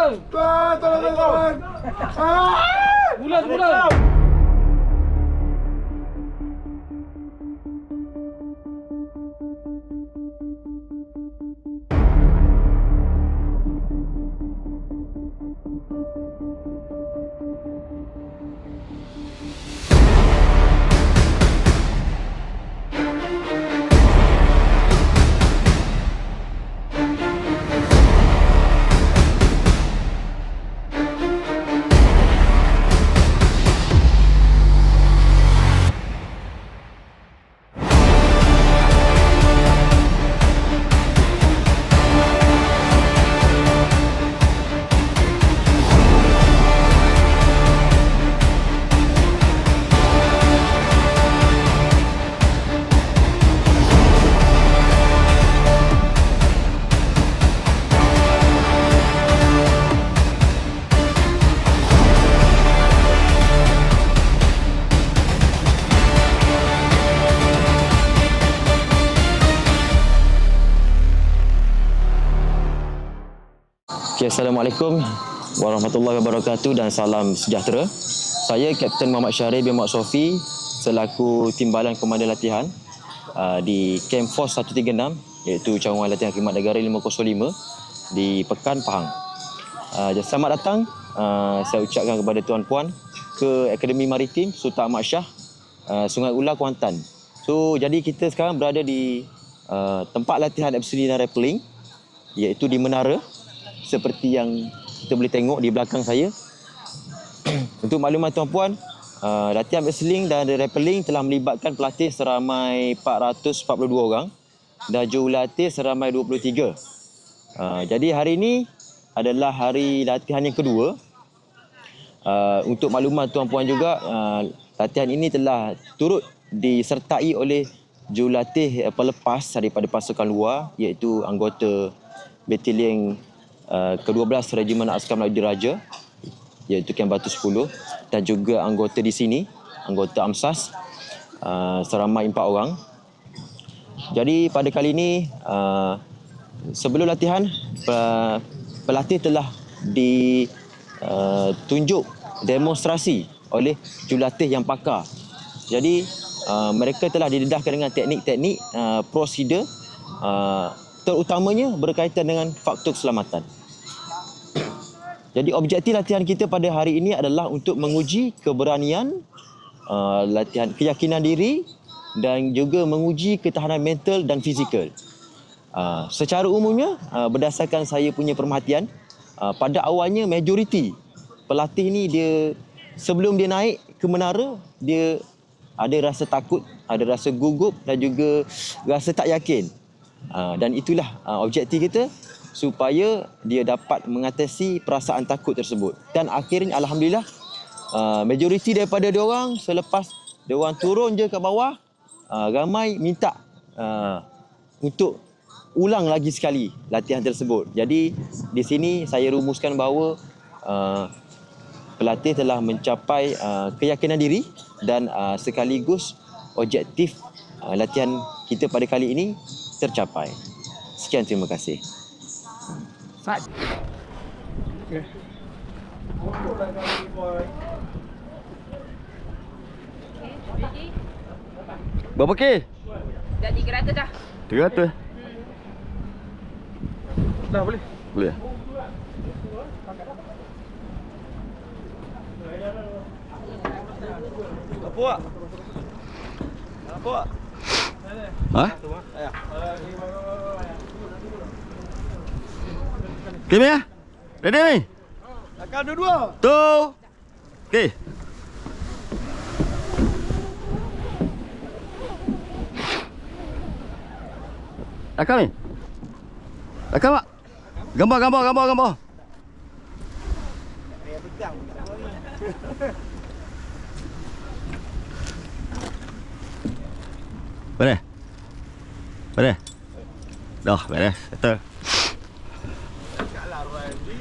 Tolong. Bulan. Okay, Assalamualaikum warahmatullahi wabarakatuh dan salam sejahtera. Saya Kapten Muhammad Syarif bin Muhammad Sofi selaku Timbalan Komandan Latihan di Camp Force 136 iaitu Cawangan Latihan Khidmat Negara 505 di Pekan Pahang. Selamat datang saya ucapkan kepada tuan-puan ke Akademi Maritim Sultan Ahmad Shah Sungai Ular Kuantan. So jadi kita sekarang berada di tempat latihan absolute dan rappelling iaitu di menara seperti yang kita boleh tengok di belakang saya. Untuk makluman tuan-puan, latihan wrestling dan rappelling telah melibatkan pelatih seramai 442 orang dan jurulatih seramai 23. Jadi hari ini adalah hari latihan yang kedua. Untuk makluman tuan-puan juga, latihan ini telah turut disertai oleh jurulatih pelepas daripada pasukan luar iaitu anggota Batalion ke-12 Regimen Askar Melayu Diraja iaitu Kem Batu 10 dan juga anggota di sini, anggota AMSAS seramai 4 orang. Jadi pada kali ini sebelum latihan pelatih telah ditunjuk demonstrasi oleh jurulatih yang pakar. Jadi mereka telah didedahkan dengan teknik-teknik prosedur terutamanya berkaitan dengan faktor keselamatan. Jadi objektif latihan kita pada hari ini adalah untuk menguji keberanian, latihan keyakinan diri dan juga menguji ketahanan mental dan fizikal. Secara umumnya berdasarkan saya punya perhatian, pada awalnya majoriti pelatih ni dia sebelum dia naik ke menara dia ada rasa takut, ada rasa gugup dan juga rasa tak yakin. Dan itulah objektif kita supaya dia dapat mengatasi perasaan takut tersebut. Dan akhirnya alhamdulillah majoriti daripada diorang selepas diorang turun je ke bawah, ramai minta untuk ulang lagi sekali latihan tersebut. Jadi di sini saya rumuskan bahawa pelatih telah mencapai keyakinan diri dan sekaligus objektif latihan kita pada kali ini tercapai. Sekian, terima kasih. Okay. Berapa K? Dah 300 dah. 300? Dah boleh. Boleh. Apa awak? Apa awak? Ha? Kimi ya? Ready ni? Akan dua-dua. Tu. Okey. Akam ni? Akam mak? Gambar. Beres? Dah, beres. Settle. Kalau Randy.